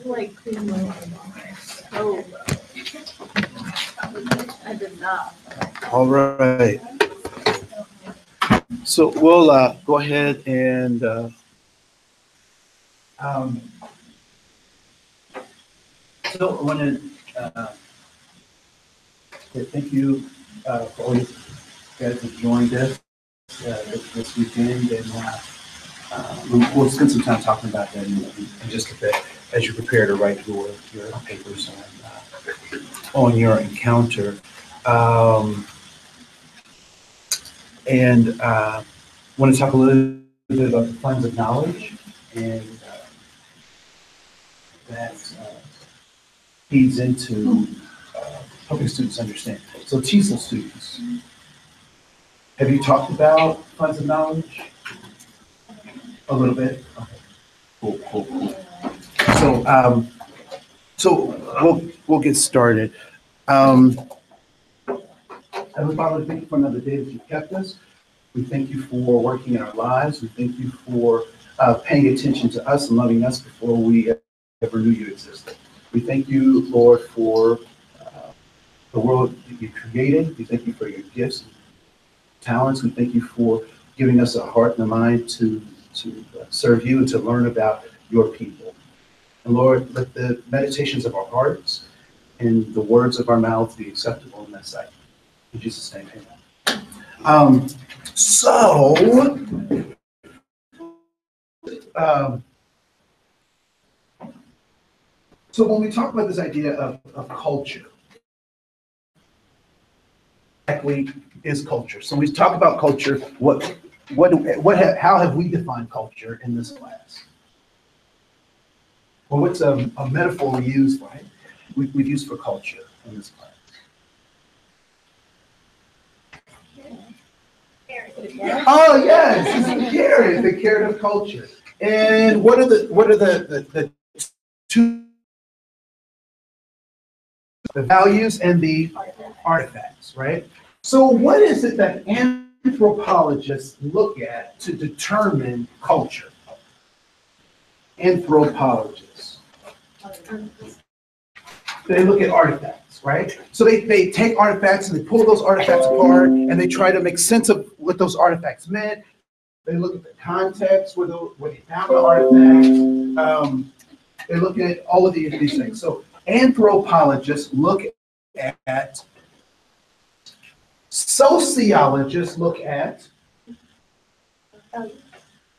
Like oh, I did not. All right. So we'll go ahead and um, so I want to thank you for all you guys have joined us this weekend, and we'll spend some time talking about that in just a bit as you prepare to write your papers on your encounter. And want to talk a little bit about the funds of knowledge, and that feeds into helping students understand. So TESOL students, have you talked about funds of knowledge? A little bit? Okay. Cool. So we'll get started. Heavenly Father, thank you for another day that you've kept us. We thank you for working in our lives. We thank you for paying attention to us and loving us before we ever knew you existed. We thank you, Lord, for the world that you created. We thank you for your gifts and talents. We thank you for giving us a heart and a mind to serve you and to learn about your people. And Lord, let the meditations of our hearts and the words of our mouths be acceptable in thy sight. In Jesus' name, amen. So when we talk about this idea of culture, exactly is culture. So we talk about culture. How have we defined culture in this class? Well, what's a metaphor we use, right? We've used for culture in this class. Oh yes, the carrot of culture. And what are the two, the values and the artifacts, right? So what is it that anthropologists look at to determine culture? Anthropologists. They look at artifacts, right? So they take artifacts and they pull those artifacts apart and they try to make sense of what those artifacts meant. They look at the context where they found the artifact. They look at all of these things. So anthropologists look at, sociologists look at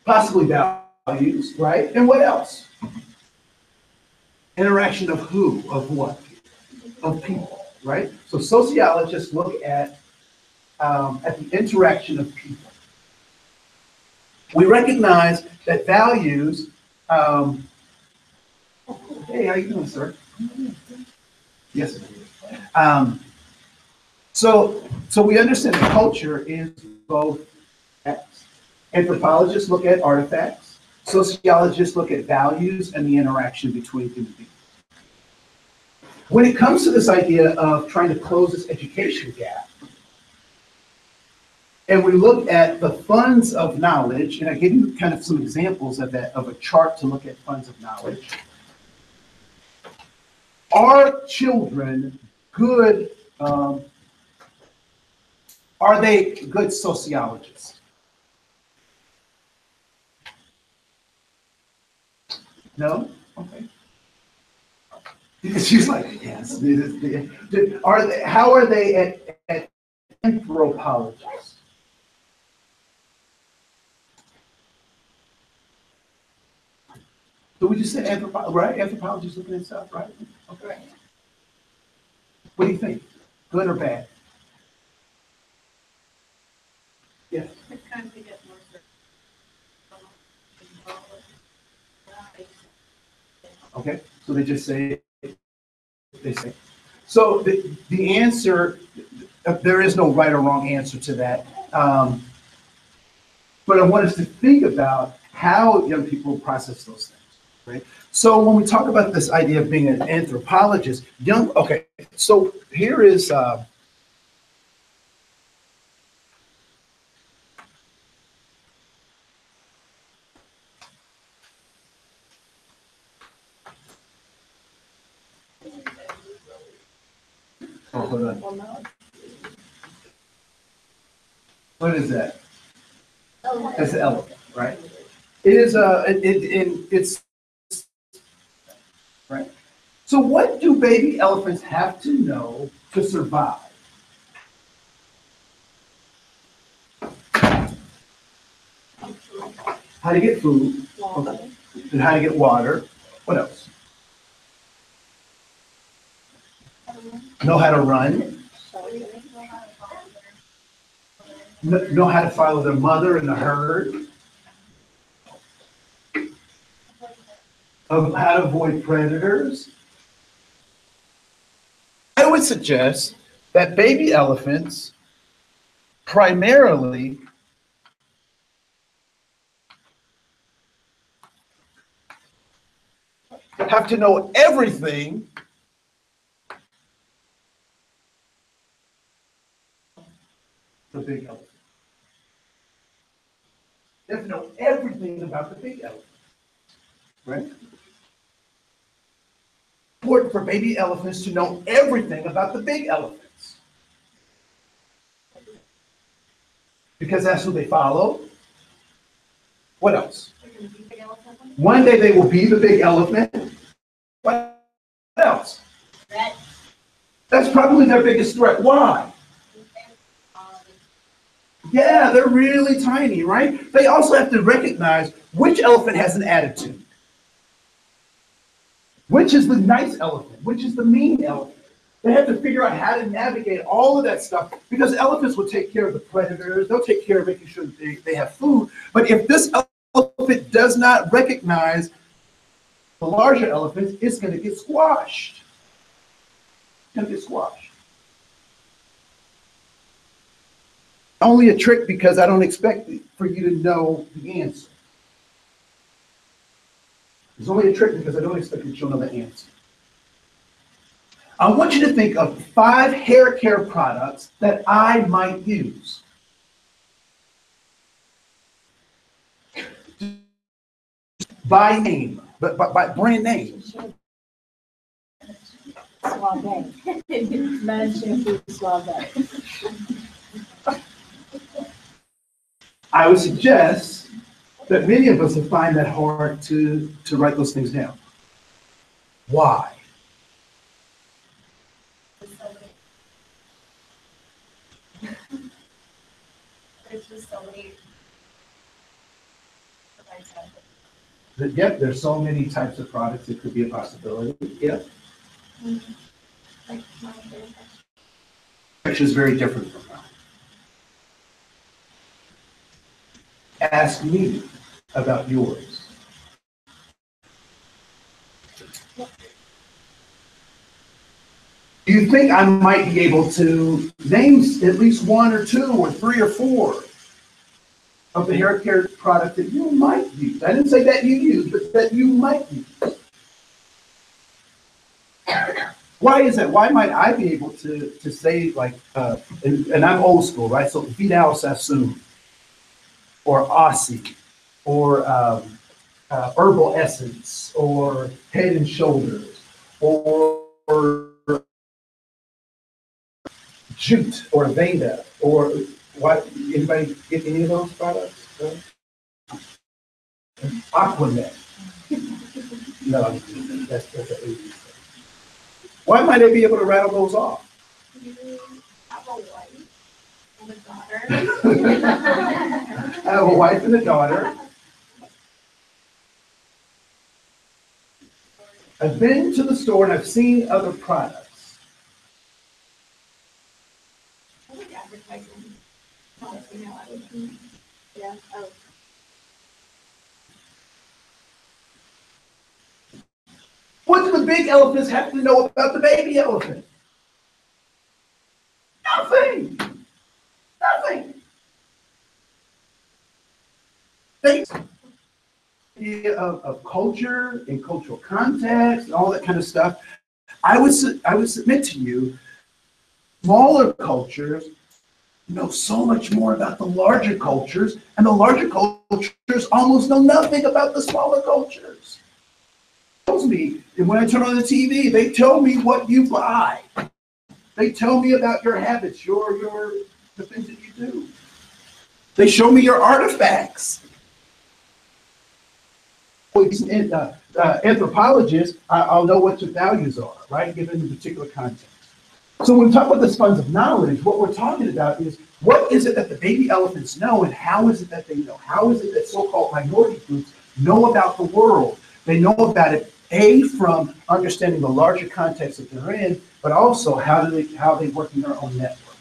possibly values, right? And what else? Interaction of who? Of what? Of people, right? So sociologists look at the interaction of people. We recognize that values. Hey, how you doing, sir? Yes. So we understand that culture is both. Anthropologists look at artifacts. Sociologists look at values and the interaction between human beings. When it comes to this idea of trying to close this education gap, and we look at the funds of knowledge, and I gave you kind of some examples of that, of a chart to look at funds of knowledge. Are children good, are they good sociologists? No? Okay. She's like, yes. How are they at anthropologists? So we just said anthropology, right? Anthropologists looking at stuff, right? Okay. What do you think? Good or bad? Yes. It's kind of to get more. Okay, so they just say, So the answer, there is no right or wrong answer to that. But I want us to think about how young people process those things, right? So when we talk about this idea of being an anthropologist, okay, so here is, Hold on. Well, no. What is that? Oh, That's an elephant, right? It is it's right. So what do baby elephants have to know to survive? How to get food, okay, and how to get water. What else? Know how to run, know how to follow their mother in the herd, of how to avoid predators. I would suggest that baby elephants primarily have to know everything the big elephant. They have to know everything about the big elephant, right? Important for baby elephants to know everything about the big elephants. Because that's who they follow. What else? One day they will be the big elephant. What else? That's probably their biggest threat. Why? Yeah, they're really tiny, right? They also have to recognize which elephant has an attitude. Which is the nice elephant? Which is the mean elephant? They have to figure out how to navigate all of that stuff because elephants will take care of the predators. They'll take care of making sure they have food. But if this elephant does not recognize the larger elephants, it's going to get squashed. It's going to get squashed. Only a trick because I don't expect for you to know the answer. It's only a trick because I don't expect that you'll know the answer. I want you to think of 5 hair care products that I might use. By name, but by brand name. Suave. Man shampoo suave. I would suggest that many of us will find that hard to write those things down. Why? There's just so many. Yep, there's so many types of products. It could be a possibility. Yep. Like my favorite. Which is very different from mine. Ask me about yours. Do you think I might be able to name at least 1 or 2 or 3 or 4 of the hair care product that you might use? I didn't say that you use, but that you might use. Why is that? Why might I be able to say like, and I'm old school, right? So Vidal Sassoon, or Aussie, or Herbal Essence, or Head and Shoulders, or Jute, or Veda, or what? Anybody get any of those products? Aquanet. No, that's an 80s thing. Why might I be able to rattle those off? You have a wife and a daughter. I have a wife and a daughter. I've been to the store and I've seen other products. I like advertising. Honestly, now I would. Yeah. Oh. What do the big elephants have to know about the baby elephant? Nothing. Nothing. Of culture and cultural context and all that kind of stuff. I would submit to you, smaller cultures know so much more about the larger cultures, and the larger cultures almost know nothing about the smaller cultures. Tells me, and when I turn on the TV, they tell me what you buy. They tell me about your habits, the things that you do. They show me your artifacts. Anthropologist, I'll know what your values are, right, given the particular context. So when we talk about the sponge of knowledge, what we're talking about is what is it that the baby elephants know, and how is it that they know? How is it that so-called minority groups know about the world? They know about it, A, from understanding the larger context that they're in, but also how they work in their own network.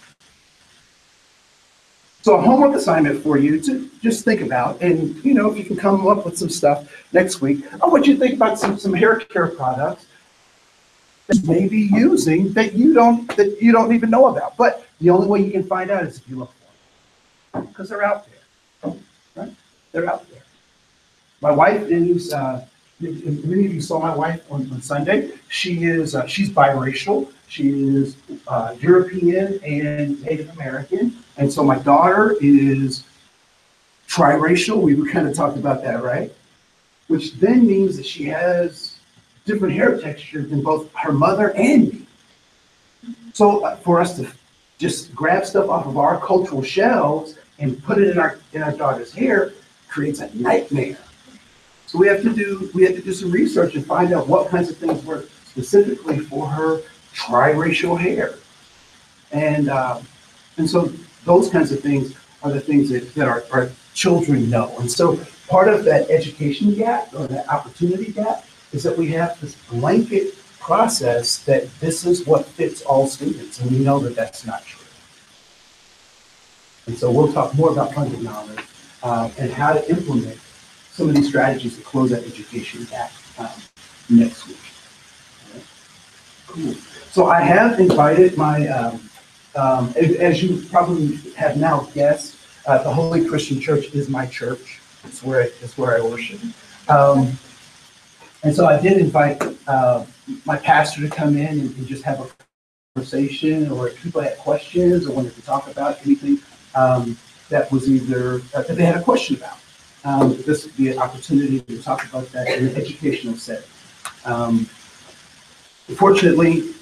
So a homework assignment for you to just think about, and if you can come up with some stuff next week, I want you to think about some hair care products that you may be using that you don't even know about. But the only way you can find out is if you look for them, because they're out there, right? They're out there. My wife is. Many of you saw my wife on Sunday. She's biracial. She is European and Native American. And so my daughter is triracial. We kind of talked about that, right? Which then means that she has different hair texture than both her mother and me. So for us to just grab stuff off of our cultural shelves and put it in our daughter's hair creates a nightmare. So we had to do some research and find out what kinds of things work specifically for her triracial hair. And so those kinds of things are the things that our children know. And so part of that education gap or that opportunity gap is that we have this blanket process that this is what fits all students, and we know that that's not true. And so we'll talk more about funded knowledge and how to implement some of these strategies to close that education gap next week. Right. Cool. So I have invited my, as you probably have now guessed, the Holy Christian Church is my church. It's where I worship. And so I did invite my pastor to come in and just have a conversation, or if people had questions or wanted to talk about anything that was either that they had a question about. This would be an opportunity to talk about that in an educational setting. Fortunately,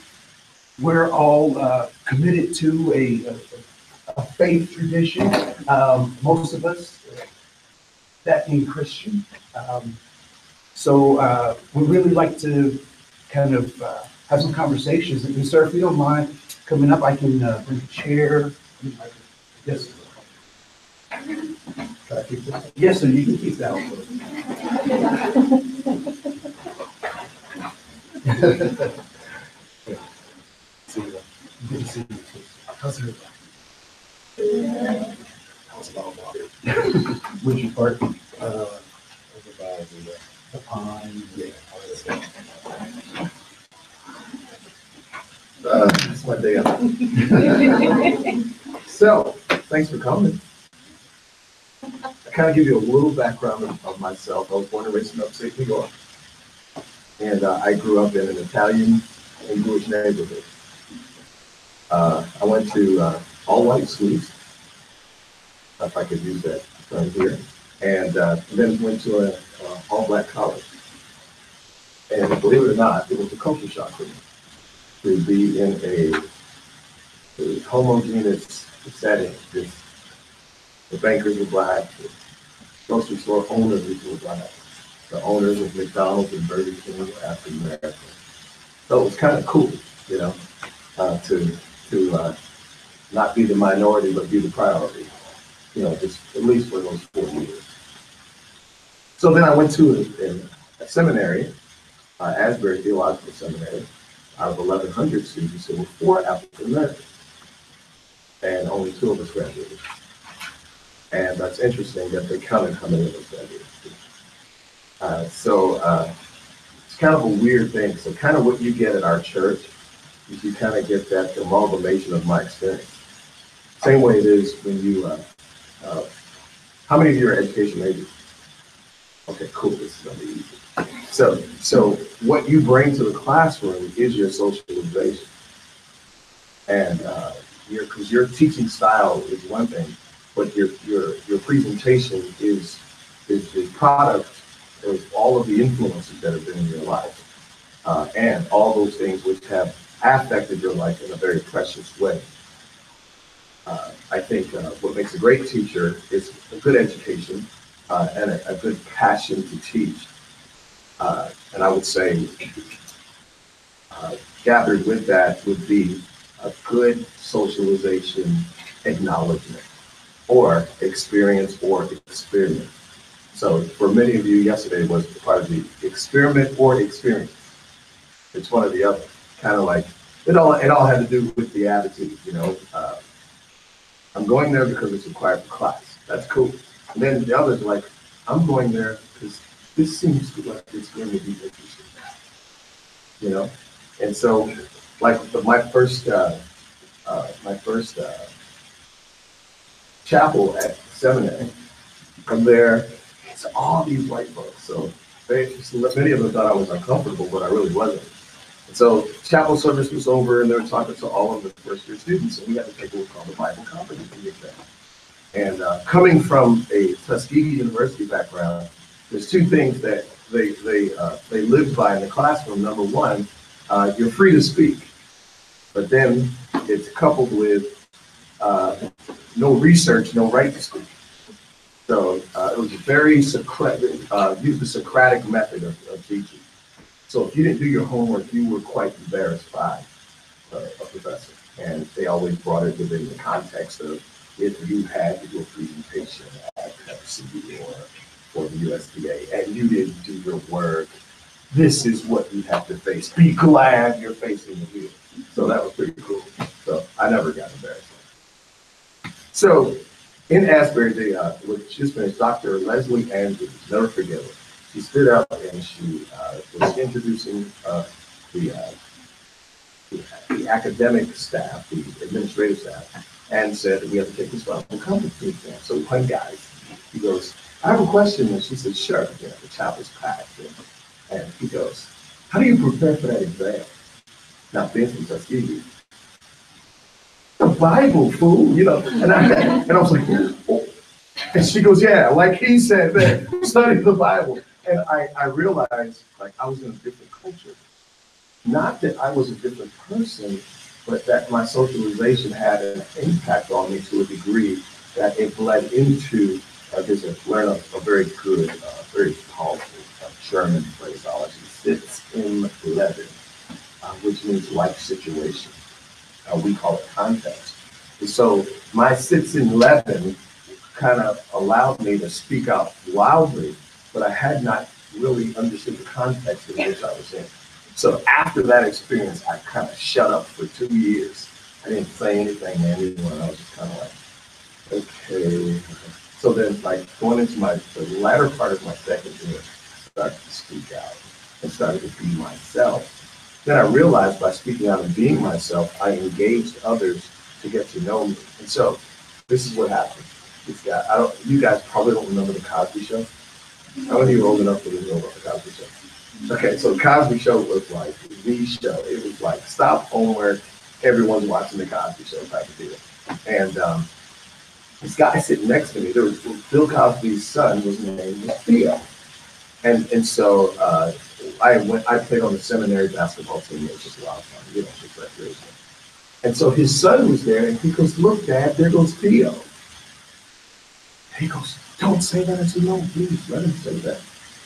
we're all committed to a faith tradition. Most of us, that being Christian. So we really like to kind of have some conversations. And sir, if you don't mind coming up, I can bring a chair. Yes. Yes, sir, you can keep that one. Good to see you. How's everybody? How's it all about? Where'd you park? The pond. Yeah. That's my day off. So, thanks for coming. I kind of give you a little background of myself. I was born and raised in upstate New York. And I grew up in an Italian and Jewish neighborhood. I went to all-white schools, if I could use that term here, and then went to an all-black college. And believe it or not, it was a culture shock for me to be in a homogeneous setting. The bankers were black, the grocery store owners were black, the owners of McDonald's and Burger King were African American. So it was kind of cool, to not be the minority but be the priority, just at least for those 4 years. So then I went to a seminary, Asbury Theological Seminary. Out of 1,100 students, there were 4 African Americans, and only 2 of us graduated. And that's interesting that they counted how many of us graduated. So it's kind of a weird thing. So kind of what you get at our church is you kind of get that amalgamation of my experience. Same way it is when you, how many of you are education majors? Okay, cool, this is gonna be easy. So what you bring to the classroom is your socialization. And because your teaching style is one thing, but your presentation is the product of all of the influences that have been in your life. And all those things which have affected your life in a very precious way. I think what makes a great teacher is a good education and a good passion to teach. And I would say gathered with that would be a good socialization acknowledgement or experience or experience. So for many of you, yesterday was part of the experiment or experience. It's one or the other. Kind of like it all had to do with the attitude, you know. I'm going there because it's required for class. That's cool. And then the others are like, I'm going there because this seems like it's going to be interesting, you know. And so, like my first chapel at seminary, from there, it's all these white folks. So many of them thought I was uncomfortable, but I really wasn't. And so chapel service was over, and they were talking to all of the first year students, and we had to take what was called the Bible competency exam. And coming from a Tuskegee University background, there's two things that they live by in the classroom. Number one, you're free to speak, but then it's coupled with no research, no right to speak. So it was a very Socratic, used the Socratic method of teaching. So if you didn't do your homework, you were quite embarrassed by a professor. And they always brought it within the context of if you had to do a presentation at Pepsi or for the USDA and you didn't do your work, this is what you have to face. Be glad you're facing the wheel. So that was pretty cool. So I never got embarrassed. So in Asbury, they just finished, Dr. Leslie Andrews, never forget it. She stood up and she was introducing the academic staff, the administrative staff, and said that we have to take this Bible competency exam. So one guy, he goes, I have a question. And she said, sure. You know, the chapel's packed. And he goes, how do you prepare for that exam? Now, being from Tuskegee, the Bible, fool, you know. And I was like, oh. And she goes, yeah, like he said, man, study the Bible. And I realized, like, I was in a different culture. Not that I was a different person, but that my socialization had an impact on me to a degree that it bled into learn a very good, very powerful German phraseology, sitz im Leben, which means life situation. We call it context. And so my sitz im Leben kind of allowed me to speak out loudly, but I had not really understood the context in which I was in. So after that experience, I kind of shut up for 2 years. I didn't say anything to anyone. I was just kind of like, okay. So then, like, going into the latter part of my second year, I started to speak out and started to be myself. Then I realized by speaking out and being myself, I engaged others to get to know me. And so this is what happened. This guy, you guys probably don't remember the Cosby Show. How many of you are old enough to know about the Cosby Show? Okay, so the Cosby Show was like the show. It was like stop homework, everyone's watching the Cosby Show type of deal. And this guy sitting next to me, there was Bill Cosby's son was named Theo. And so I played on the seminary basketball team. It was just a lot of fun, you know, just recreation. And so his son was there, and he goes, look, Dad, there goes Theo. He goes, don't say that. I said, no, please, let him say that.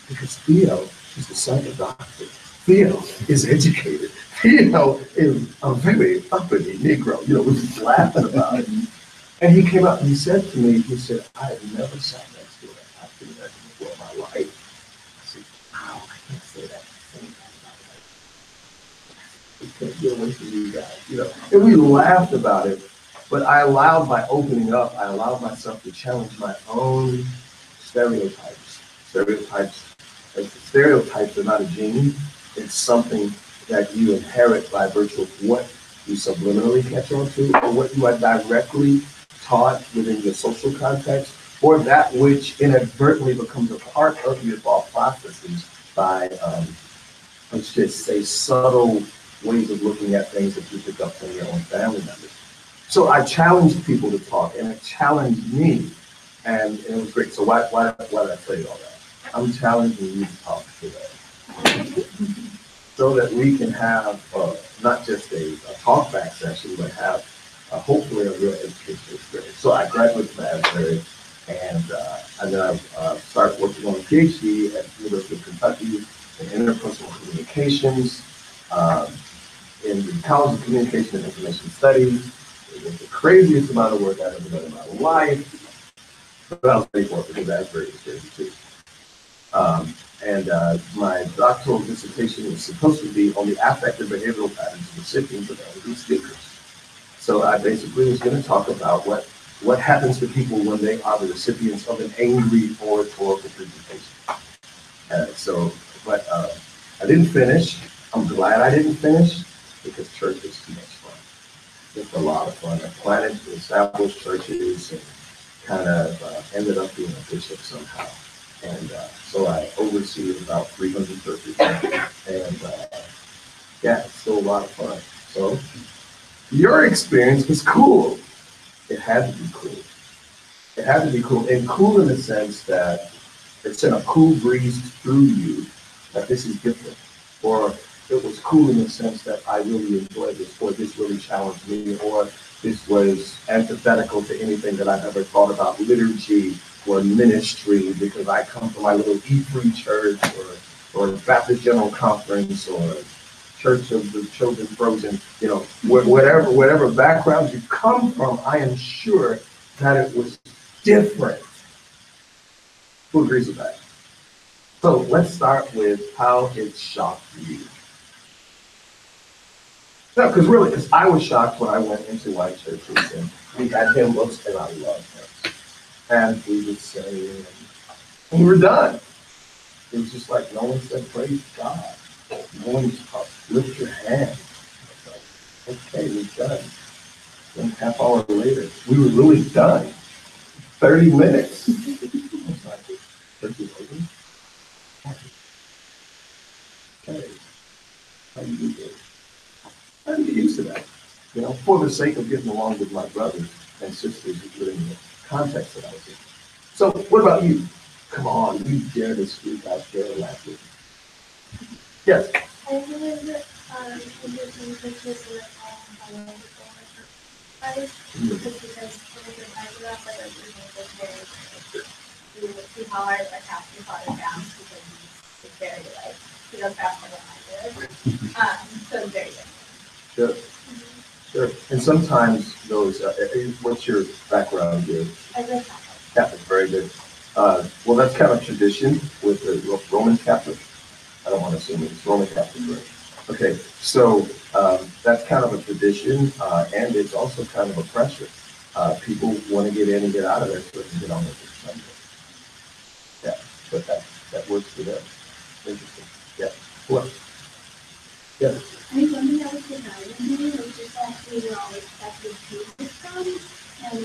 Because Theo is the son of Dr. Theo is educated. Theo is a very uppity Negro. You know, we just laughing about it. And he came up and he said to me, he said, I have never sat next to an African American before in my life. I said, wow, I can't say that. I can't get away from you guys, you know. And we laughed about it, but I allowed, by opening up, I allowed myself to challenge my own stereotypes. Stereotypes are not a gene. It's something that you inherit by virtue of what you subliminally catch on to, or what you are directly taught within your social context, or that which inadvertently becomes a part of your thought processes by, let's just say, subtle ways of looking at things that you pick up from your own family members. So I challenged people to talk, and it challenged me, and it was great. So why did I tell you all that? I'm challenging you to talk today. so that we can have not just a talk back session, but have hopefully a real educational experience. So I graduated from Asbury, and then I started working on a PhD at the University of Kentucky in interpersonal communications, in the College of Communication and Information Studies. It was the craziest amount of work I've ever done in my life, but I was ready for it because Asbury was crazy too. And my doctoral dissertation was supposed to be on the affective behavioral patterns of recipients of angry speakers. So I basically was going to talk about what happens to people when they are the recipients of an angry oratorical presentation. But I didn't finish. I'm glad I didn't finish because church is too much fun. It's a lot of fun. I planted established churches and kind of ended up being a bishop somehow. And so I oversee about 300 churches. And yeah, it's still a lot of fun. So your experience was cool. It had to be cool. It had to be cool. And cool in the sense that it sent a cool breeze through you that this is different. Or it was cool in the sense that I really enjoyed this, or this really challenged me, or this was antithetical to anything that I've ever thought about liturgy or ministry, because I come from my little E3 church or Baptist General Conference or Church of the Children Frozen, you know, whatever background you come from, I am sure that it was different. Who agrees with that? So let's start with how it shocked you. No, because I was shocked when I went into white churches and we had hymn books and I loved him. And we would say, and we were done. It was just like no one said praise God. No one taught, lift your hand. Like, okay, we're done. Then half hour later, we were really done. 30 minutes. I was like, church is open. Okay. How do you do this? I get used to that. You know, for the sake of getting along with my brothers and sisters within the context that I was in. So what about you? Come on, you dare to speak out there last week. Yes. I really interesting pictures of biological exercise because when I grew up, like was very you would see how I attacked my father down because he's very like he goes faster than I did. So it's very different. Sure. Sure. And sometimes those, what's your background here? I grew up Catholic, very good. Well, that's kind of tradition with the Roman Catholic. I don't want to assume it's Roman Catholic, right? Okay, so that's kind of a tradition, and it's also kind of a pressure. People want to get in and get out of there so they can get on with their Sunday. Yeah, but that works for them. Interesting. Yeah. What? Yeah. I think something that was surprising to me was just that we were all expected to from, and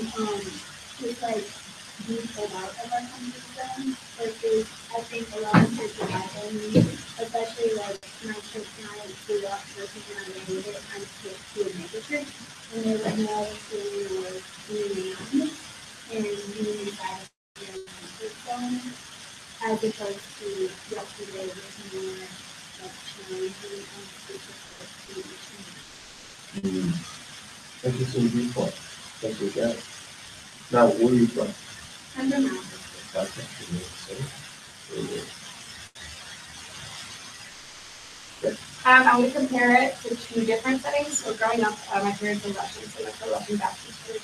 just like being pulled out of our comfort zone versus I think a lot of churches I've been, especially like my church and I grew up working and I made it kind of to a mega church, and there was no feeling of being around and being inside of your comfort zone, as opposed to yesterday was more like challenging and specific. Interesting viewpoint. Thank you, guys. Now, where are you from? I'm from Africa. Okay. I would compare it to two different settings. So growing up, my parents were Russian, so I went to a Russian Baptist church.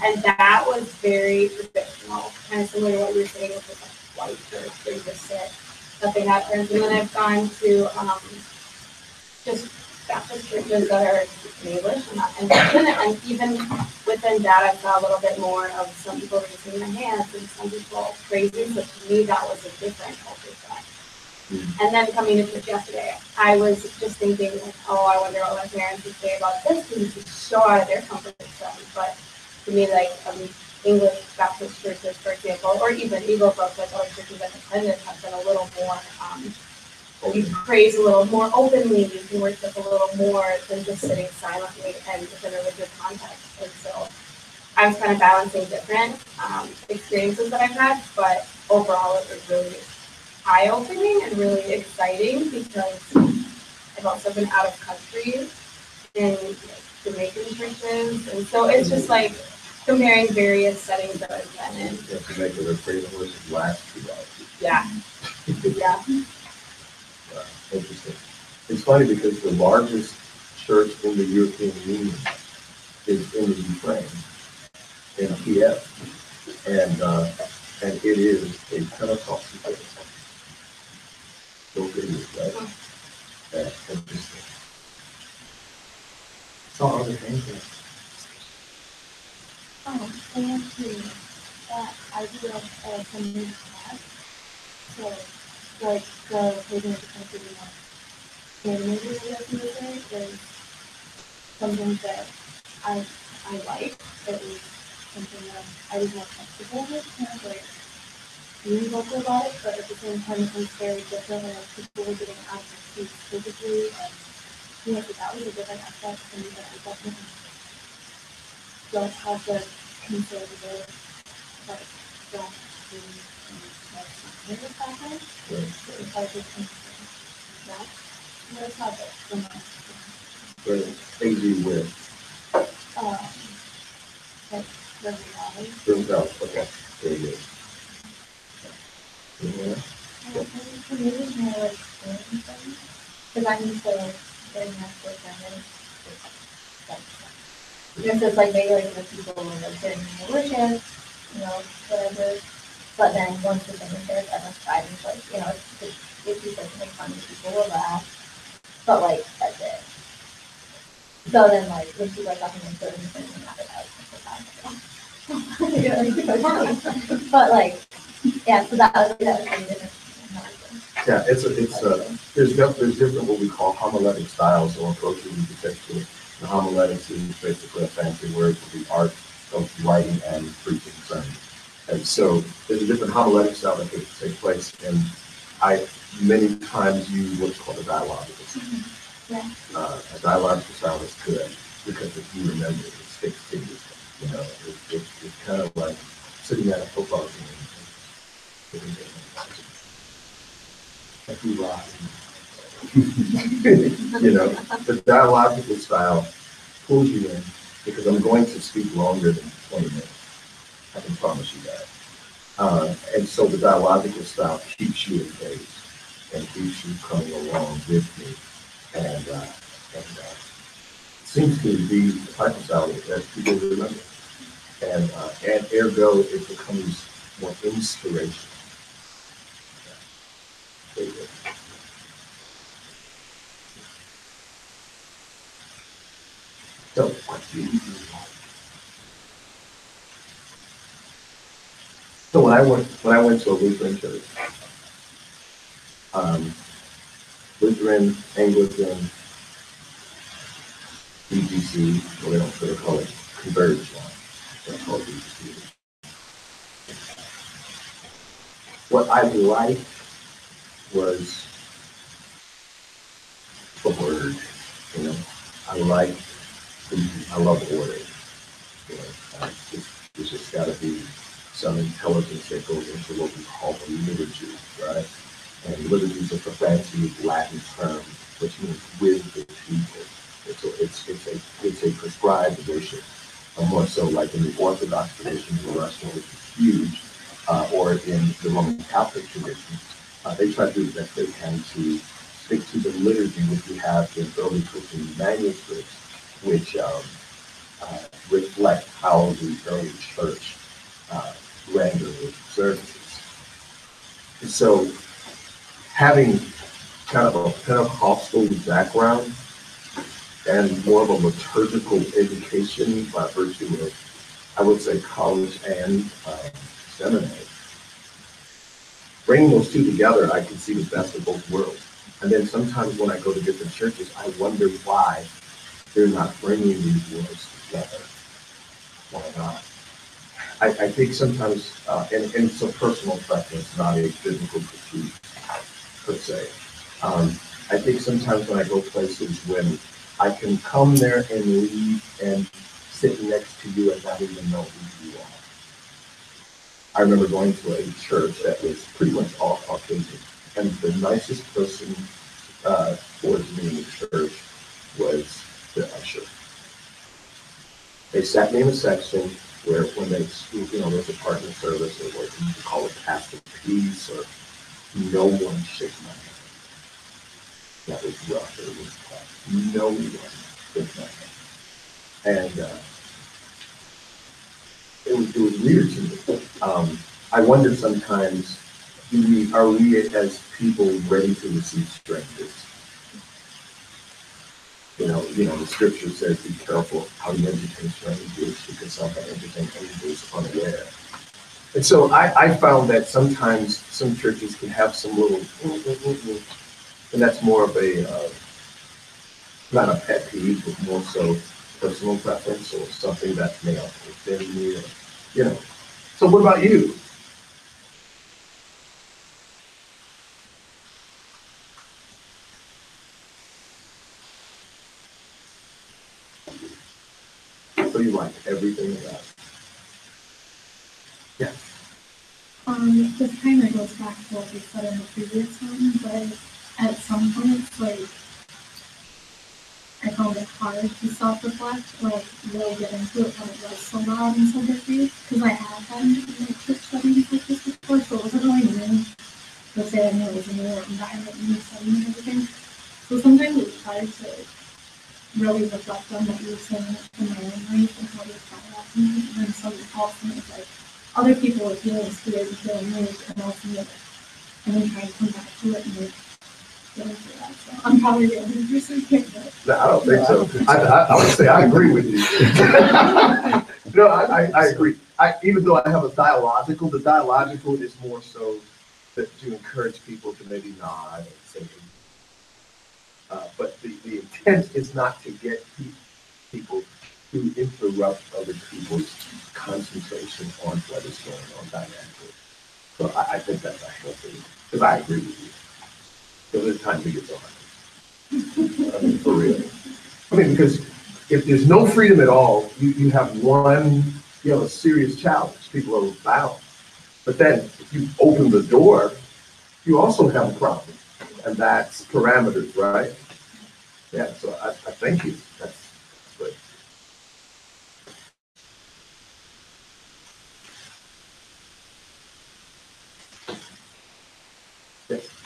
And that was very traditional, kind of similar to what you were saying with this like, white church where you just sit, nothing happens. And then I've gone to just Baptist churches that are in English and not in Russian. And even within that, I saw a little bit more of some people raising their hands and some people praising. So to me, that was a different culture shock. And then coming to church yesterday, I was just thinking, like, oh, I wonder what my parents would say about this because it's so out of their comfort zone. But to me, like English Baptist churches, for example, or even Eagle folks, like other churches I've attended, have been a little more, you praise a little more openly, you can worship a little more than just sitting silently and within a religious context. And so I was kind of balancing different experiences that I've had, but overall it was really eye-opening and really exciting because I've also been out of country in like, Jamaican churches, and so it's just like comparing various settings that I've been in. You have to make it a great horse last 2 hours. Yeah, yeah. Interesting. It's funny because the largest church in the European Union is in the Ukraine, in Kiev, and it is a Pentecostal church. So it is, right? That's interesting. Saw other things. I actually, that I do have some new class. So, like, the pagan defensive animated resume is something that I like. It was something that I was more comfortable with, kind of like being vocal about it, but at the same time, it was very different, and like, people were getting out of their seats physically, and so that was a different aspect for me that I definitely don't have the conservative, like, don't really like something background. So if I just understand that, that's how it from my But AG with like the reality. themselves. Okay. Very good. Yeah. For me, it's more like experiencing, because I'm used to like getting next to family. This is like maybe like the people who are like getting in the worship, whatever. But then once the finish it, everyone's fighting, like, it's just like make fun of people will laugh. But like that's it. So then like when people are talking in certain things and after that, but like yeah, so that was really different. Yeah, there's different what we call homiletic styles or approaches to textual. The homiletics is basically a fancy word for the art of writing and preaching sermons. And so there's a different homiletic style that could take place, and I many times use what's called a dialogical style. Yeah. A dialogical style is good because if you remember, it sticks to you. It's kind of like sitting at a football game. Like we rock. The dialogical style pulls you in because I'm going to speak longer than 20 minutes. I can promise you that. And so the dialogical style keeps you engaged and keeps you coming along with me. And seems to be the type of style that people remember. And ergo, it becomes more inspirational. Very good. So when I went to a Lutheran church, Lutheran, Anglican, BGC, or they call it Converge now. They call it BGC. What I liked was the word. I love order. It's just got to be some intelligence that goes into what we call the liturgy, right? And liturgy is just a fancy Latin term, which means with the people. It's a prescribed tradition, more so like in the Orthodox tradition in Russia, which is huge, or in the Roman Catholic tradition. They try to do the best they can to stick to the liturgy which we have in early Christian manuscripts, which reflect how the early church rendered its services. And so, having kind of a Pentecostal background and more of a liturgical education by virtue of, I would say, college and seminary, bringing those two together, I can see the best of both worlds. And then sometimes when I go to different churches, I wonder why they're not bringing these worlds together. Why not? I think sometimes, and it's a personal preference, not a biblical critique per se. I think sometimes when I go places when I can come there and leave and sit next to you and not even know who you are. I remember going to a church that was pretty much all Caucasian, and the nicest person towards me in the church was the usher. They sat me in a section where when they, there's a partner service or what you call it pastor peace, or no one shook my hand. That was rough. It was tough. No one shook my hand. And it was weird to me. I wonder sometimes, are we as people ready to receive strangers? The scripture says, be careful how you entertain strangers, because some can entertain angels unaware. And so I found that sometimes some churches can have some little, and that's more of a, not a pet peeve, but more so personal preference or something that may offend me, or. So what about you? So you like everything about it? Yeah. This kind of goes back to what we said in the previous one, but at some points, like, I found it hard to self-reflect, like, really get into it when it was so loud and so busy, because I have been in like church settings like this before, so it wasn't really new. Let's say I knew it was a new environment, new setting and everything. So sometimes it's hard to really reflect on what you were saying in my own life and how you found that to me, and then something else, and it's like, other people are feeling scared and feeling moved, and also like, and then trying to come back to it and like, get into that. So I'm probably the only person here, but. No, I don't think so. I would say I agree with you. No, I agree. Even though I have the dialogical is more so that to encourage people to maybe nod and say, but the intent is not to get people to interrupt other people's concentration on what is going on dynamically. So I think that's a healthy, because I agree with you. So there's times to get so hard. I mean, for real. I mean, because if there's no freedom at all, you have a serious challenge. People are bound. But then if you open the door, you also have a problem. And that's parameters, right? Yeah, so I thank you. That's good.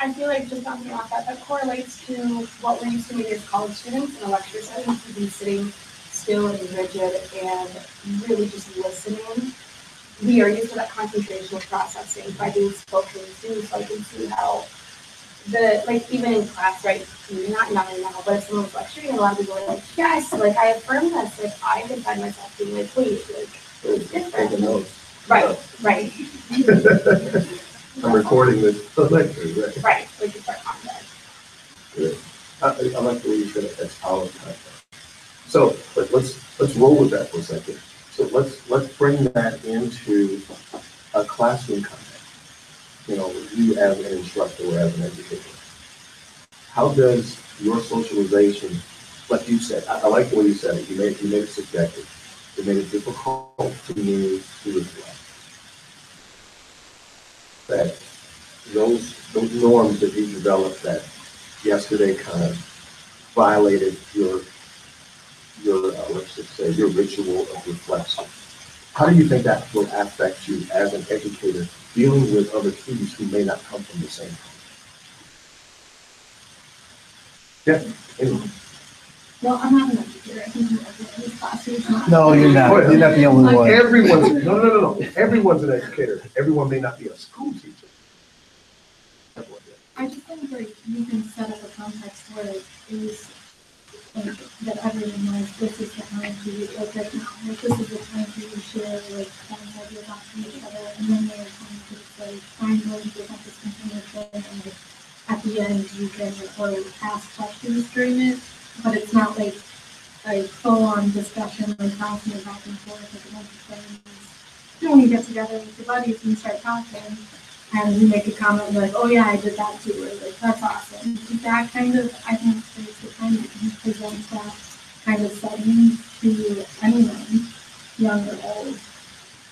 I feel like just bouncing off that correlates to what we're used to maybe as college students in a lecture setting, to be sitting still and rigid and really just listening. We are used to that concentration of processing by being spoken to, so I can see how even in class, right, not now, but if someone's lecturing, a lot of people are like, yes, like I affirm this, like I can find myself being like, wait, like it's different. Right. I'm recording this lecture, right? Right, like it's our content. Good. I like the way you said it, that's our content. So let's roll with that for a second. So let's bring that into a classroom context. You as an instructor or as an educator. How does your socialization, like you said, I like the way you said it. You made it subjective. You made it difficult to me to reflect. That those norms that you developed that yesterday kind of violated your let's just say your ritual of reflection. How do you think that will affect you as an educator dealing with other students who may not come from the same home? Yeah. Anyway. Well, I'm not an educator. I think this class is not. No, you're not. You're not the only one. No. Everyone's an educator. Everyone may not be a school teacher. I just think like you can set up a context where it is like that everyone knows this is the time to like right now, like this is the time for you to share like what you're talking to each other, and then there are times it's like fine, go and have this continuous thing, and like at the end you can or ask questions during it, but it's not like a full-on discussion like bouncing it back and forth like a bunch of things. When you get together with your buddies and you start talking, and you make a comment like, oh yeah, I did that too, or like, that's awesome. That kind of, I think, creates the time that you present that kind of setting to anyone, young or old,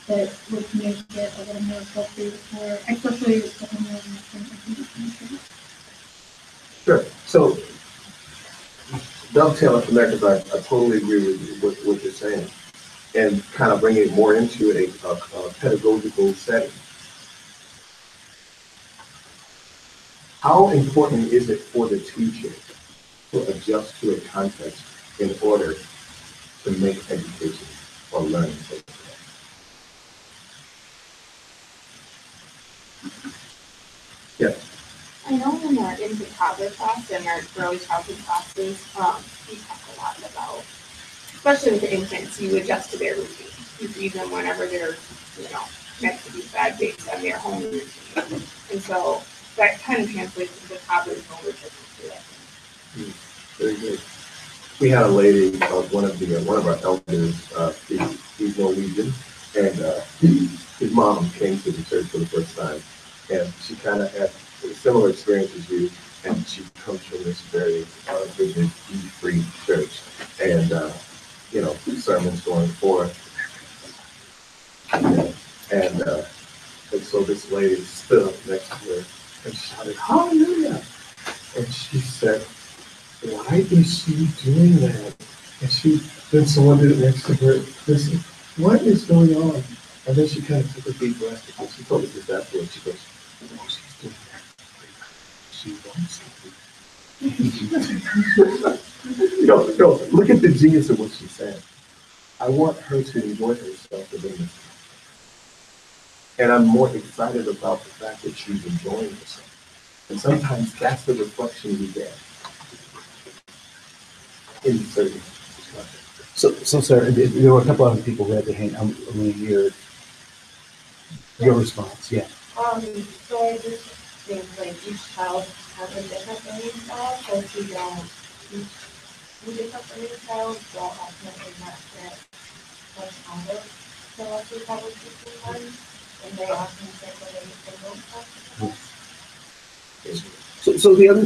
that would make it a little more appropriate for, especially if someone more information. Sure. So dovetailing from there, because I totally agree with you, with what you're saying, and kind of bringing it more into a pedagogical setting. How important is it for the teacher to adjust to a context in order to make education or learning take place? Yes. I know when we're in the toddler class and our early childhood classes, we talk a lot about, especially with the infants, you adjust to their routine. You feed them whenever they're, meant to be fed based on their home routine. And so that kind of translates to the toddlers when we're taking it. Very good. We had a lady, one of our elders, he's Norwegian, and his mom came to the church for the first time, and she kind of had a similar experience as you, and she comes from this very rigid, E-free church, and sermons going forth, and so this lady stood up next to her and shouted, "Hallelujah!" And she said, "Why is she doing that?" And then someone did it next to her. They said, "What is going on?" And then she kind of took a deep breath, because she told us this afterwards. She goes, "Oh, she's doing that. She wants to." Look at the genius of what she said. I want her to enjoy herself within this. And I'm more excited about the fact that she's enjoying herself. And sometimes that's the reflection we get in certain contexts. So, sir, there were a couple other people who had their hand. I'm going to hear your response. Yeah. So I just think like each child has a different learning style, so if you don't teach a different learning style, they'll ultimately not get much out of the lesson that was teaching them, and they often say that they don't practice. So the other,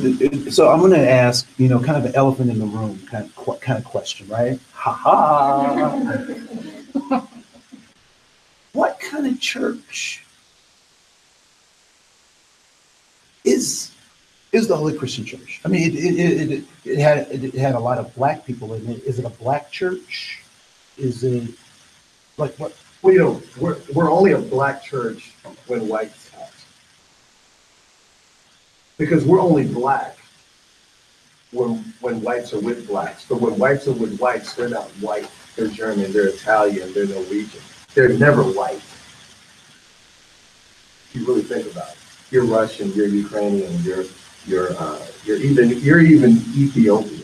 so I'm going to ask, kind of an elephant in the room kind of question, right? Ha ha. What kind of church is the Holy Christian Church? I mean, it had a lot of black people in it. Is it a black church? Is it like what? Well, we're only a black church when whites act. Because we're only black when whites are with blacks. But when whites are with whites, they're not white. They're German, they're Italian, they're Norwegian. They're never white. If you really think about it. You're Russian, you're Ukrainian, you're even Ethiopian.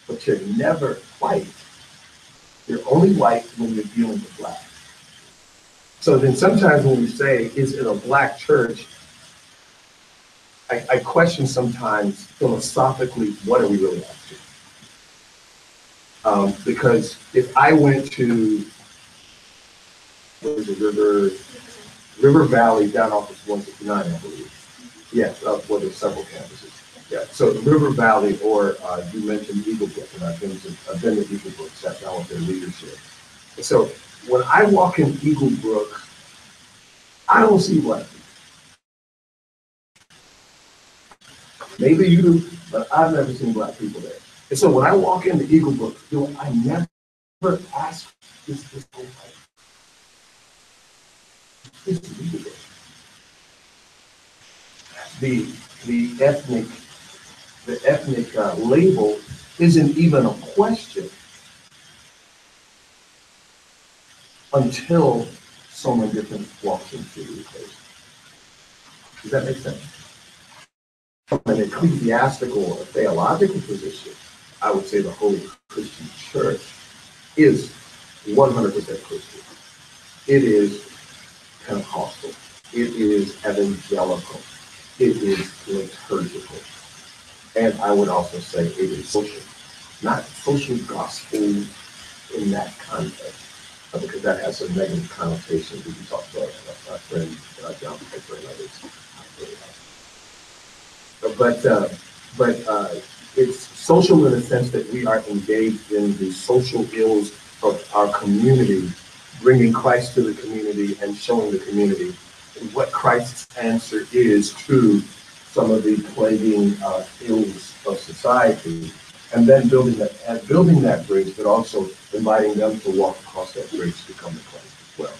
But you're never white. You're only white when you're dealing with black. So then sometimes when we say, is it a black church? I question sometimes philosophically, what are we really up to? Because if I went to River Valley down off of 169, I believe. Yes, well, there's several campuses. Yeah, so River Valley, or you mentioned Eagle Brook, and I've been to Eagle Brook, sat down with their leadership. And so when I walk in Eagle Brook, I don't see black people. Maybe you do, but I've never seen black people there. And so when I walk into Eagle Brook, I never ask, is this whole life? This is Eagle Brook. The ethnic label isn't even a question until someone different walks into the equation. Does that make sense? From an ecclesiastical or theological position, I would say the Holy Christian Church is 100% Christian. It is Pentecostal. It is evangelical. It is liturgical. And I would also say it is social. Not social gospel in that context, because that has some negative connotations. We can talk about my friend John Piper and others. But it's social in the sense that we are engaged in the social ills of our community, bringing Christ to the community and showing the community what Christ's answer is to some of the plaguing ills of society. and then building that bridge, but also inviting them to walk across that bridge to come to Christ as well.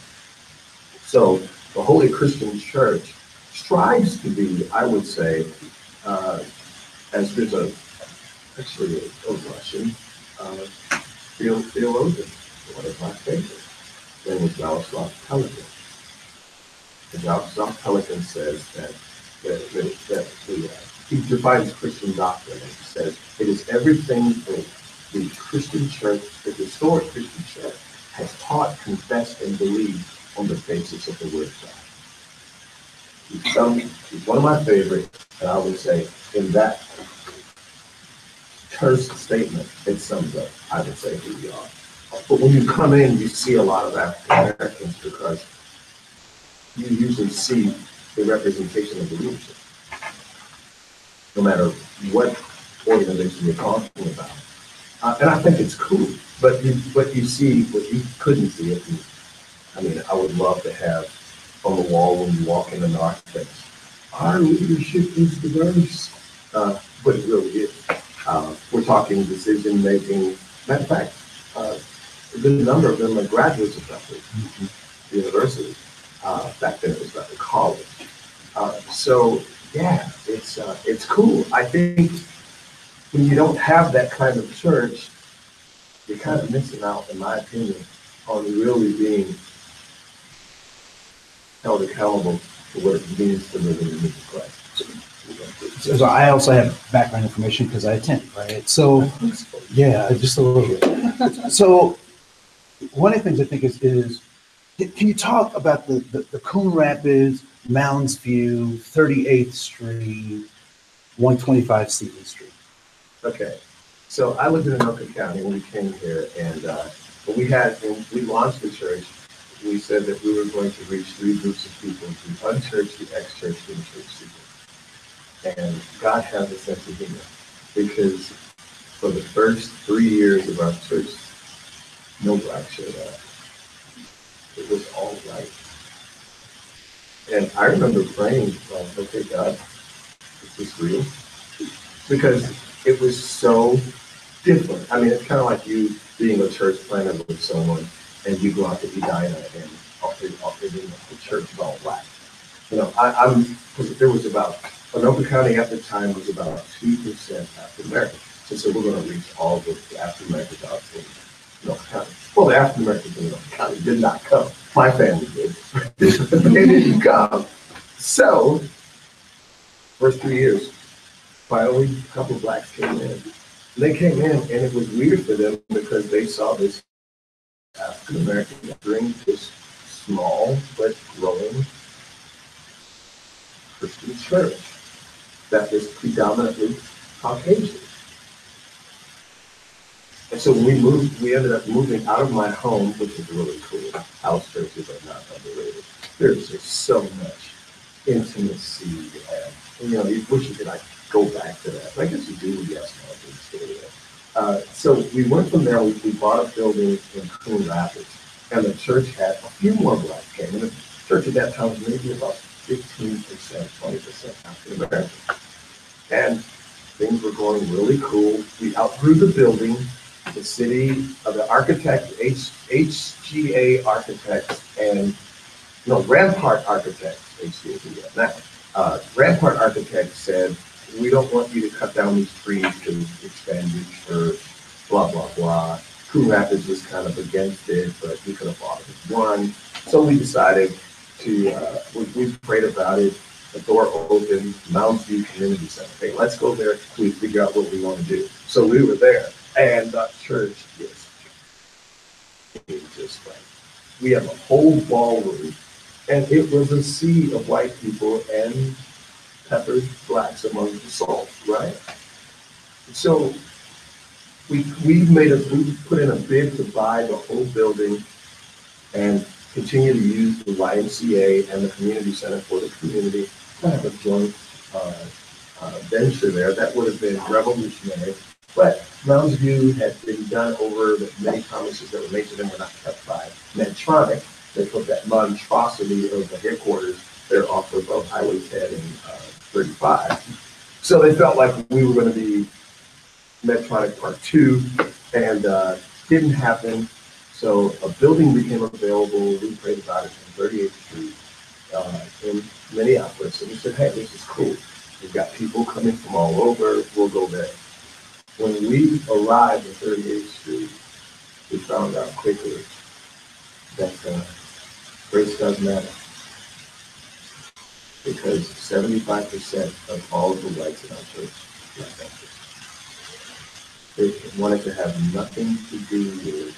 So the Holy Christian Church strives to be, I would say, as there's actually a Russian theologian, one of my favorites, name was Jaroslav Pelikan. And Jaroslav Pelikan says that he defines Christian doctrine, and he says it is everything that the Christian church, the historic Christian church, has taught, confessed, and believed on the basis of the Word of God. He's one of my favorites, and I would say in that terse statement, it sums up, I would say, who we are. But when you come in, you see a lot of African Americans because you usually see the representation of the leadership, no matter what organization you're talking about. And I think it's cool, but you see what you couldn't see it. I mean, I would love to have on the wall when you walk in an architect, our leadership is diverse, but it really is. We're talking decision making. Matter of fact, a good number of them are graduates of the university. Back then it was like a college. So yeah, it's cool. I think when you don't have that kind of church, you're kind of missing out, in my opinion, on really being held accountable for what it means to live in the image of Christ. So I also have background information because I attend, right? So, yeah, just a little bit. So one of the things I think is can you talk about the Coon Rapids, Mounds View, 38th Street, 125 Stevens Street? Okay, so I lived in Anoka County when we came here, and when we launched the church, we said that we were going to reach three groups of people: the unchurched, the ex-church, and the church people. And God has a sense of humor, because for the first 3 years of our church, no black showed up. It was all white. And I remember praying, okay, God, is this real? Because it was so different. I mean, it's kind of like you being a church planner with someone, and you go out to Edina, and the church is all black. You know, because there was about, Anoka County at the time was about 2% African American. So we're going to reach all the African Americans out in Anoka County. Well, the African Americans in Anoka County did not come. My family did. They didn't come. So, first 3 years, finally, a couple of blacks came in. They came in, and it was weird for them because they saw this African American gathering, this small but growing Christian church that was predominantly Caucasian. And so when we ended up moving out of my home, which is really cool. House churches are not underrated. There's just so much intimacy, and you know, you wish you could like go back to that. I guess you do, yes, so we went from there. We bought a building in Coon Rapids, and the church had a few more blacks came. And the church at that time was maybe about 15%, 20% African American. And things were going really cool. We outgrew the building. The city, the architect, HGA Architects, and Rampart Architects, HGA, now, Rampart Architects said, we don't want you to cut down these trees to expand your church, blah, blah, blah. Coon Rapids was kind of against it, but we could have bought it one. So we decided to, we prayed about it. The door opened, Mounds View Community Center. Hey, let's go there to figure out what we want to do. So we were there, and the church is just like, we have a whole ballroom, and it was a sea of white people and peppered blacks among the salt, right? So we put in a bid to buy the whole building and continue to use the YMCA and the community center for the community. Kind of a joint venture there. That would have been revolutionary. But Mounds View had been done over the many promises that were made to them were not kept by Medtronic. They put that monstrosity of the headquarters there off of Highway 10 and 35. So they felt like we were going to be Medtronic Part 2, and didn't happen. So a building became available. We prayed about it on 38th Street in Minneapolis, and we said, hey, this is cool. We've got people coming from all over. We'll go there. When we arrived at 38th Street, we found out quickly that race doesn't matter, because 75% of all of the whites in our church are black actors. They wanted to have nothing to do with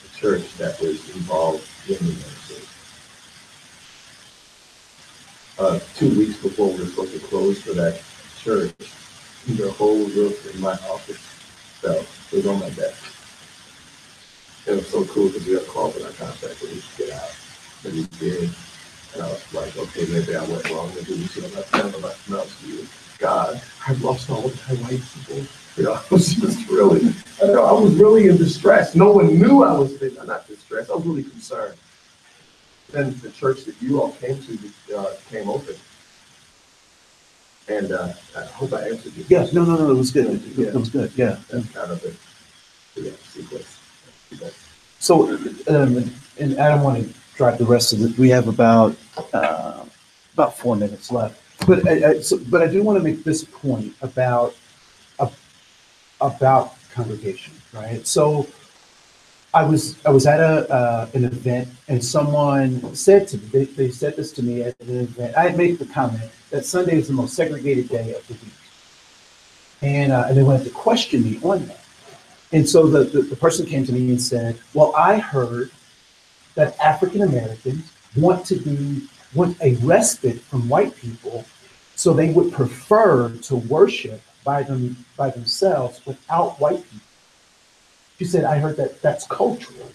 the church that was involved in the ministry. 2 weeks before we were supposed to close for that church, the whole roof in my office fell. It was on my desk. It was so cool because we got called with our contract and we could get out. And we did. And I was like, okay, maybe I went wrong. Maybe we should have left down the left mouse to you. God, I've lost all of my white people. You know, I was just really, I was really in distress. No one knew I was not distressed. I was really concerned. Then the church that you all came to came open. And I hope I answered you. Yes, no, it was good. It was good, yeah. That's kind of the sequence. So, and I don't want to drive the rest of it. We have about 4 minutes left. But I do want to make this point about congregation, right? So I was at an event, and someone said to me, they said this to me at an event. I had made the comment that Sunday is the most segregated day of the week, and they wanted to question me on that. And so the person came to me and said, well, I heard that African Americans want a respite from white people, so they would prefer to worship by themselves without white people. She said, I heard that that's cultural.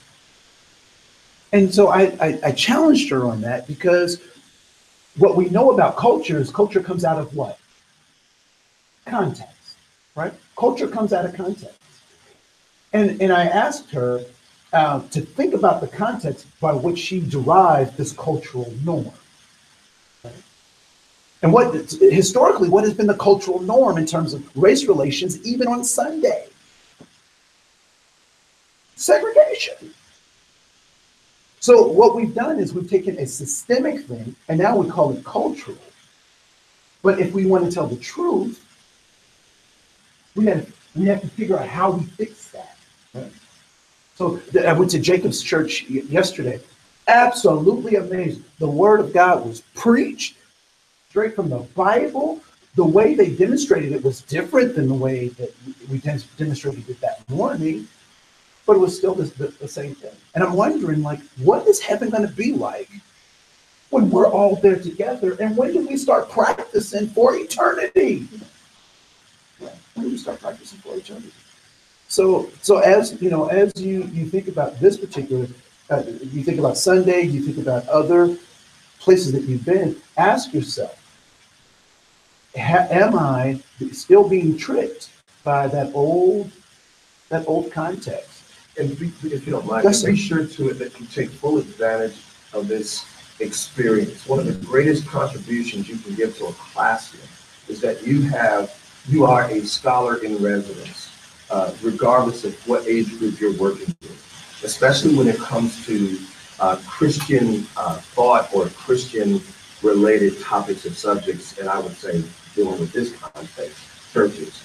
And so I challenged her on that, because what we know about culture is culture comes out of what? Context, right? Culture comes out of context. And I asked her to think about the context by which she derived this cultural norm. Right? And historically, what has been the cultural norm in terms of race relations, even on Sunday? Segregation. So what we've done is we've taken a systemic thing, and now we call it cultural. But if we want to tell the truth, we have to figure out how we fix that. Right? So I went to Jacob's church yesterday. Absolutely amazing. The word of God was preached straight from the Bible. The way they demonstrated it was different than the way that we demonstrated it that morning, but it was still the same thing. And I'm wondering, like, what is heaven going to be like when we're all there together? And when do we start practicing for eternity? When do we start practicing for eternity? So as you think about this particular, you think about Sunday, you think about other places that you've been, ask yourself, am I still being tricked by that old context? And if you don't mind, Yes, be sure that you take full advantage of this experience. One of the greatest contributions you can give to a classroom is that you are a scholar in residence, regardless of what age group you're working with, especially when it comes to Christian thought or Christian related topics and subjects, and I would say dealing with this context, churches.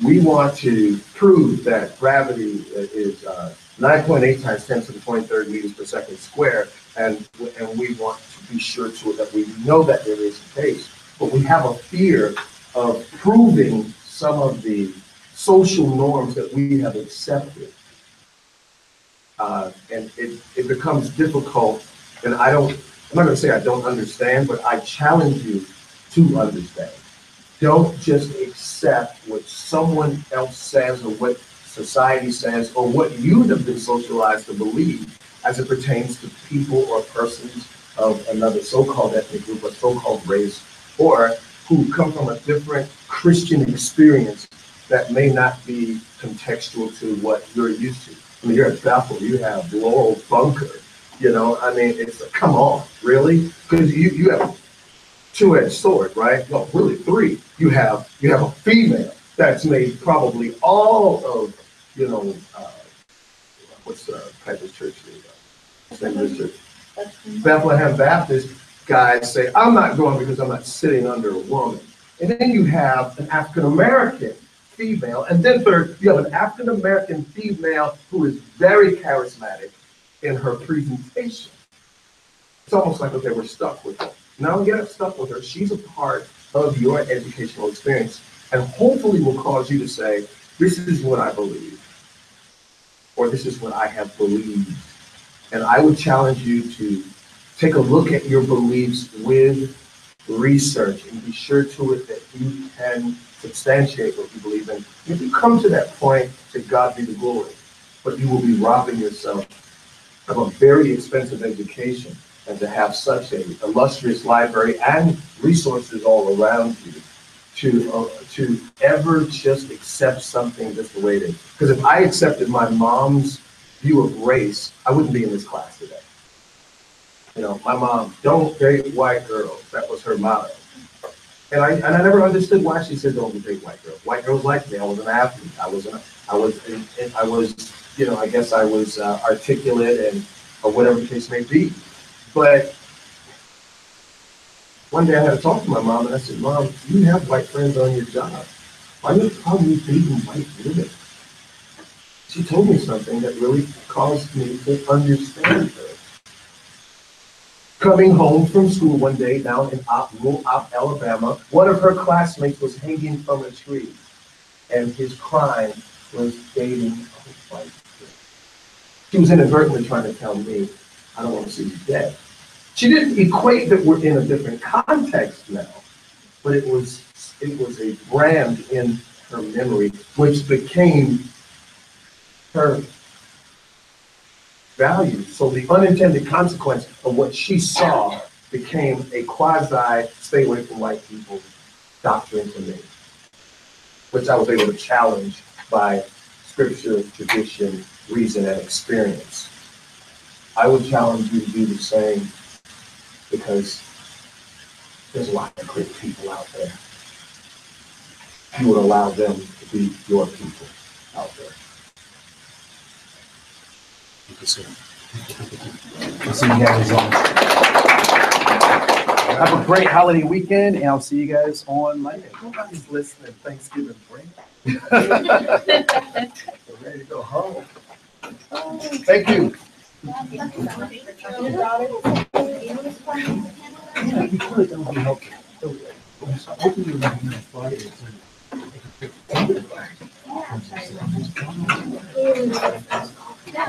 We want to prove that gravity is 9.8 times 10 to the 23rd meters per second square, and we want to be sure that we know that there is a case, but we have a fear of proving some of the social norms that we have accepted. And it becomes difficult, and I'm not going to say I don't understand, but I challenge you to understand. Don't just accept what someone else says or what society says or what you have been socialized to believe as it pertains to people or persons of another so-called ethnic group or so-called race, or who come from a different Christian experience that may not be contextual to what you're used to. I mean, you're at Bethel, you have Laurel Bunker, it's like, come on, really? Because you have two-edged sword, right? No, really three. You have a female that's made probably all of, what's the type of church they go? What's the name of this church? Bethlehem Baptist guys say, I'm not going because I'm not sitting under a woman. And then you have an African-American female, and then third, you have an African-American female who is very charismatic in her presentation. It's almost like, okay, we're stuck with her. Now we get stuck with her. She's a part of your educational experience, and hopefully will cause you to say, this is what I believe, or this is what I have believed. And I would challenge you to take a look at your beliefs with research and be sure to it that you can substantiate what you believe in. If you come to that point, to God be the glory, but you will be robbing yourself of a very expensive education, and to have such a illustrious library and resources all around you to ever just accept something just the way it is. Because if I accepted my mom's view of race, I wouldn't be in this class today. My mom, don't date white girls. That was her motto. And I never understood why she said don't date white girls. White girls liked me. I was an athlete. I was articulate and or whatever the case may be. But one day I had to talk to my mom, and I said, Mom, you have white friends on your job. Why are you probably dating white women? She told me something that really caused me to understand her. Coming home from school one day down in rural Alabama, one of her classmates was hanging from a tree, and his crime was dating a white girl. She was inadvertently trying to tell me, I don't want to see you dead. She didn't equate that we're in a different context now, but it was a brand in her memory, which became her value. So the unintended consequence of what she saw became a quasi stay away from white people doctrine to me, which I was able to challenge by scripture, tradition, reason, and experience. I would challenge you to do the same, because there's a lot of great people out there. You would allow them to be your people out there. Thank you, sir. I'll see you guys on. Have a great holiday weekend, and I'll see you guys on Monday. Nobody's listening. Thanksgiving break. We're ready to go home. Thank you. Yeah,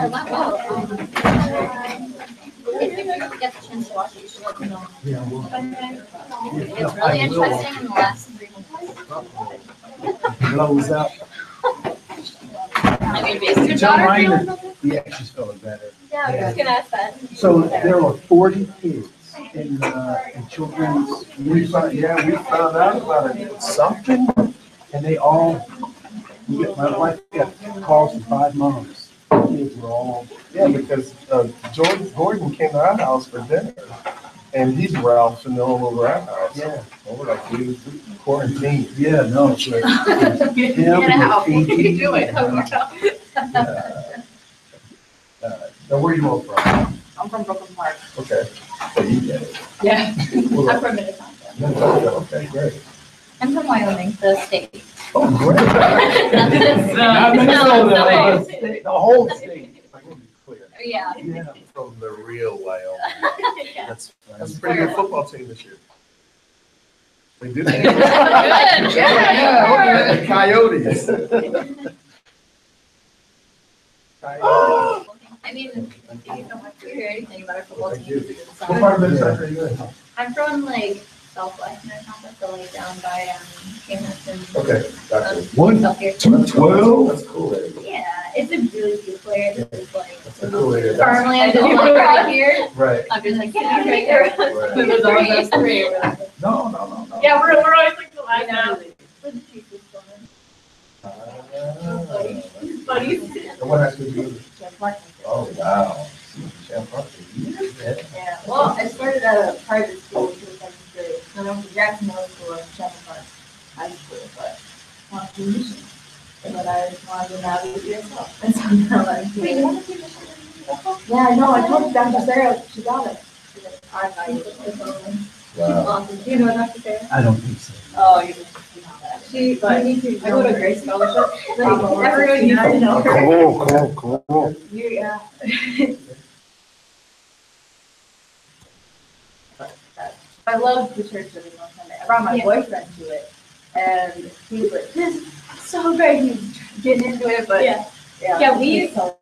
wow. If you get the chance to watch it, you should let me know. Yeah, well, It's really interesting in the last 3 months. Blows up. I mean, basically, your daughter feeling okay? Yeah, she's feeling better. Yeah, I was gonna ask that. So there are 40 kids in children's. we found out about it. Something, and they all. My wife got calls from 5 moms. The kids were all. Yeah, because Gordon came to our house for dinner, and he's Ralph and all over our house. Yeah. Well, we're like, we quarantined. Yeah, no, it's like. What are you doing? Now, where are you all from? I'm from Brooklyn Park. Okay. So you get it. Yeah. Well, I'm from Minnesota. okay, great. I'm from Wyoming, the state. Oh, great. Not Not Minnesota, the whole state. I can be clear. Yeah. Yeah. From the real Wyoming. Yeah. That's That's a pretty good football team this year. They do. Good. Yeah, okay. Coyotes. Coyotes. I mean, if you don't want to hear anything about our football Thank team, you. it's What part of Minnesota summer. are you in? I'm from like southwest Minnesota, so like down by Kansas and. Okay, gotcha. One, South here. 212. That's cool. Area. Yeah, it's a really beautiful area. It's like That's a cool area. farmland is like right here. Right. I'm just like, yeah, right there. Right. There's always those three. No. Yeah, we're always like the last Yeah. one. With the cheapest one. Buddies. And what has to do with it? Oh, wow. Yeah, well, I started at a private school which was 7th grade. Then I went to Jackson Middle School and Chapel Park High School, but to do mission. And then I wanted to navigate yourself. And so now I'm Wait, you here. want to do mission? Yeah, I know, I told Dr. Sarah, she got it. She's like, I thought you Wow. awesome. Do you know Dr. Sarah? I don't think so. Oh, you know that. She, But you need to. I go to Grace Scholarship. Everyone needs to know her. Cool. You, yeah. I love the church living on Sunday. I brought my Yeah. boyfriend to it, and he was like, "This is so great." He's getting into it, but Yeah. yeah, Yeah, we- it's so